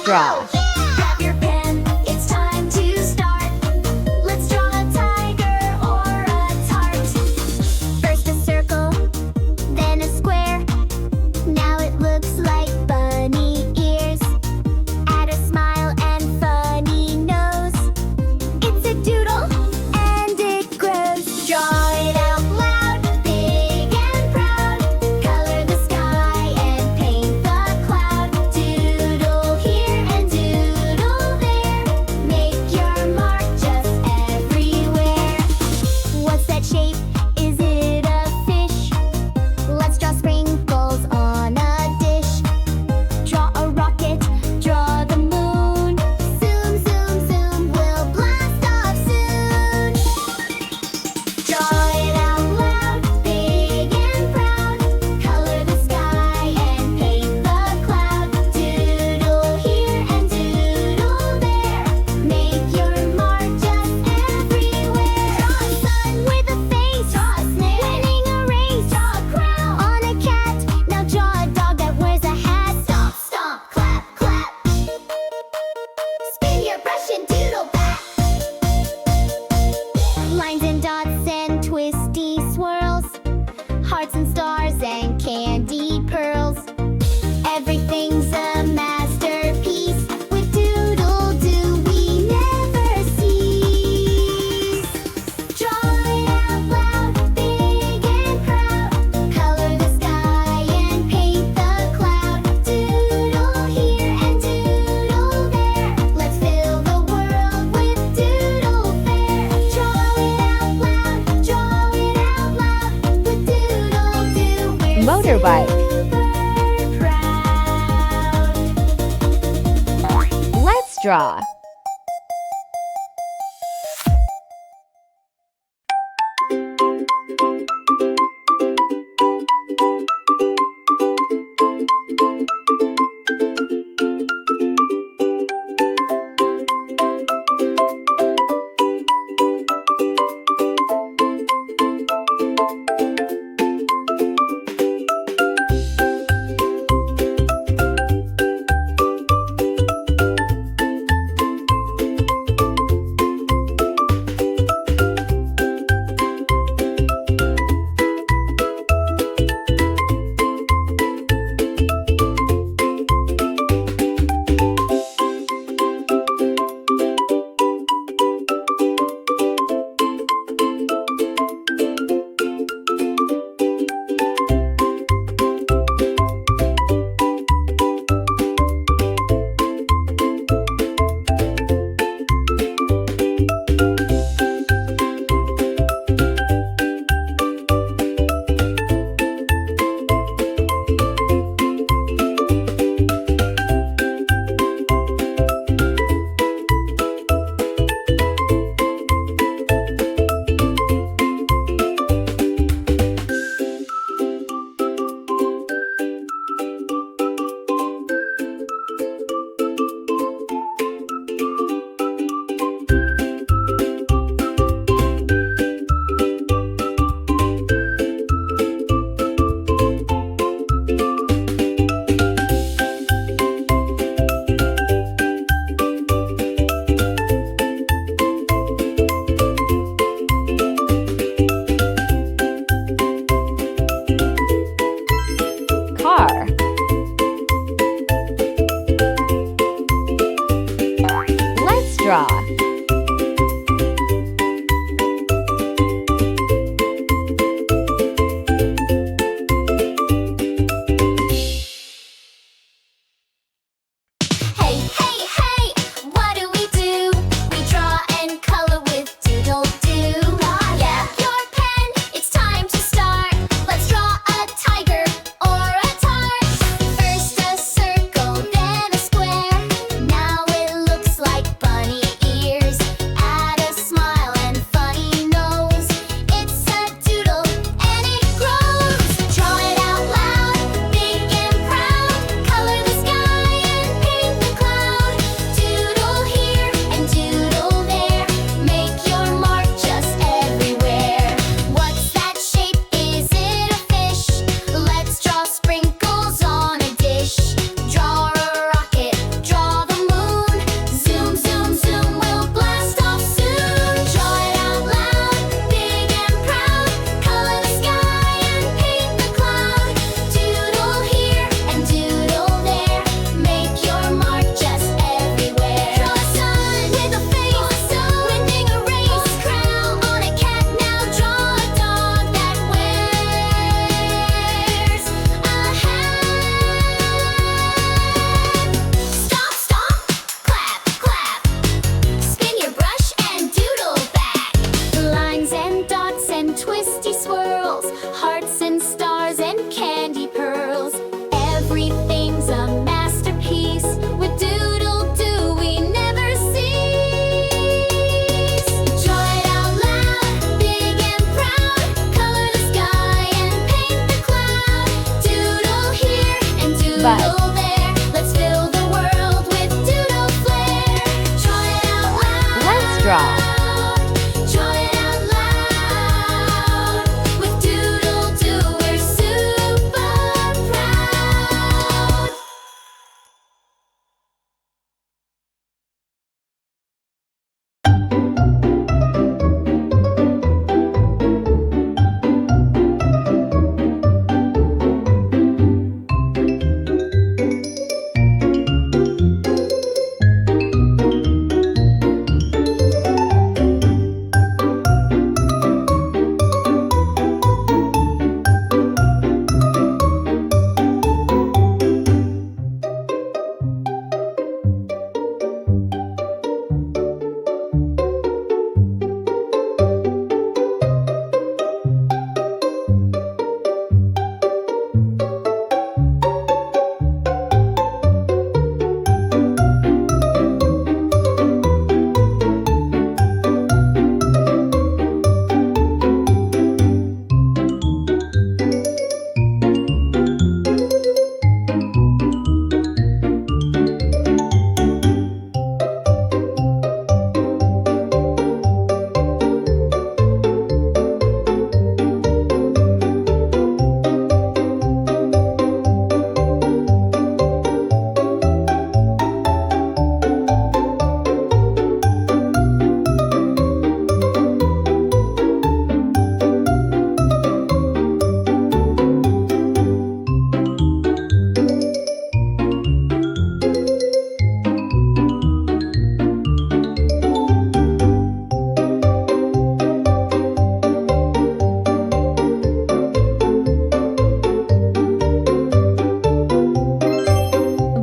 draw. Grab your pen, it's time to start. Let's draw a tiger or a tart. First a circle, then a square. Now it looks like bunny ears. Add a smile and funny nose. It's a doodle and it grows. Draw it out loud, big and proud. Color the sky and paint the cloud. Doodle here and doodle there. Make your mark just everywhere. What's that shape? Is it a fish? Let's draw sprinkles on a dish. Draw a rocket, draw the moon. Zoom, zoom, zoom, we'll blast off soon. Draw it out loud, big and proud. Color the sky and paint the cloud. Doodle here and doodle there. Make your mark just everywhere. Draw a sun with a face. Draw a snake winning a race. Draw a crown on a cat. Now draw a dog that wears a hat. Stomp, stomp, clap, clap. Spin your brush and doodle back. Lines and dots and twisty swirls. Hearts and stars and candy pearls. Everything's a masterpiece. With DoodleDoo we never cease. Draw it out loud, big and proud. Color the sky and paint the cloud. Doodle here and doodle there. Let's fill the world with doodle fair. Draw it out loud, draw it out loud. With DoodleDoo we're Motorbike. super proud. Let's draw. Car. Let's draw. Hey, hey, hey, what do? We draw and color with DoodleDoo. Yeah, your pen, it's time to start. Let's draw a tiger or a tart. First a circle, then a square. Now it looks like bunny ears. draw. Draw it out loud. With DoodleDoo, we're super proud.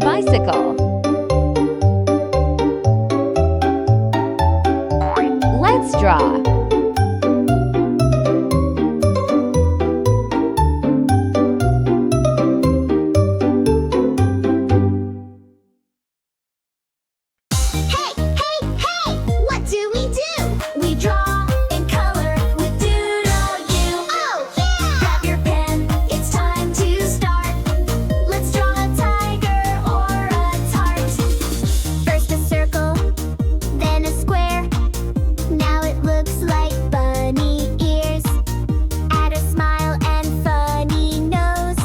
Bicycle. Let's draw. Hey, hey, hey! What do? We draw in color with DoodleDoo. Oh, yeah! Grab your pen, it's time to start. Let's draw a tiger or a tart. First a circle, then a square. Now it looks like bunny ears. Add a smile and funny nose.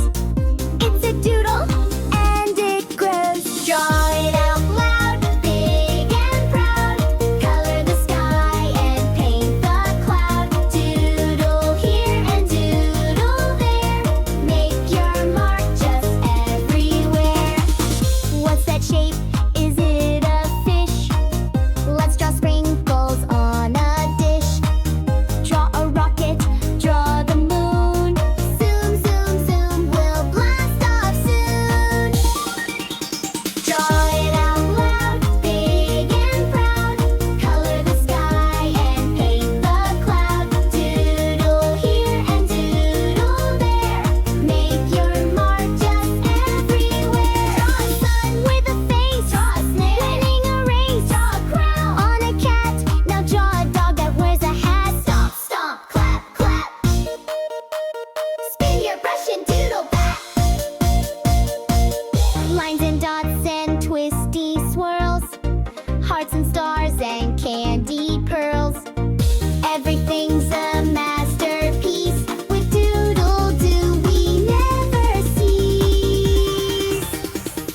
It's a doodle and it grows. Draw it out loud, big and proud. Color the sky and paint the cloud. Doodle here and doodle there. Make your mark just everywhere. What's that shape? Is it a fish? Let's draw sprinkles on a dish. Draw a rocket, draw the moon. Zoom, zoom, zoom, we'll blast off soon. Draw it out loud, big and proud. Color the sky and paint the cloud. Doodle here and doodle there. Make your mark just everywhere. Draw a sun with a face. Draw a snake winning a race. Draw a crown on a cat. Now draw a dog that wears a hat. Stomp, stomp, clap, clap. Spin your brush and doodle back. Lines and dots and twisty swirls. Hearts and stars and candy pearls. Everything's a masterpiece. With DoodleDoo we never cease.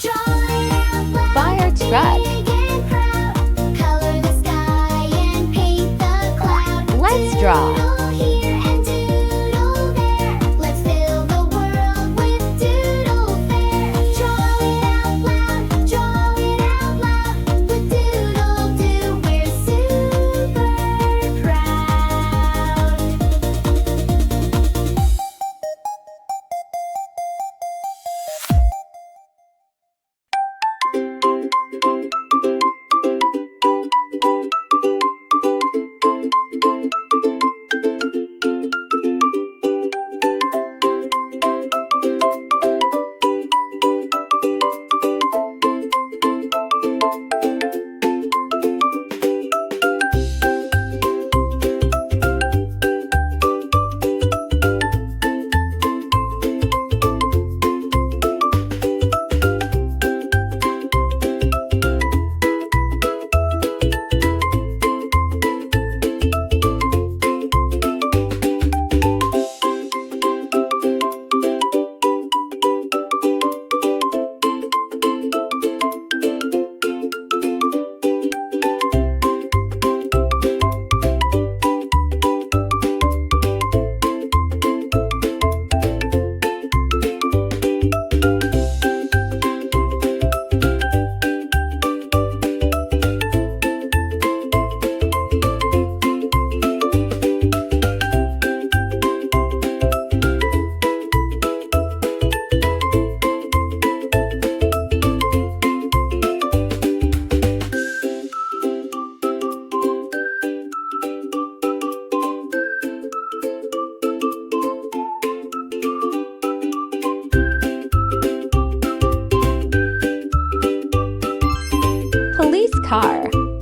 Draw it out loud, Fire truck. big and proud. Color the sky and paint the cloud. Let's draw. Doodle here and doodle there. Let's fill the world with doodle fair. Draw it out loud, draw it out loud. With DoodleDoo we're super proud. car.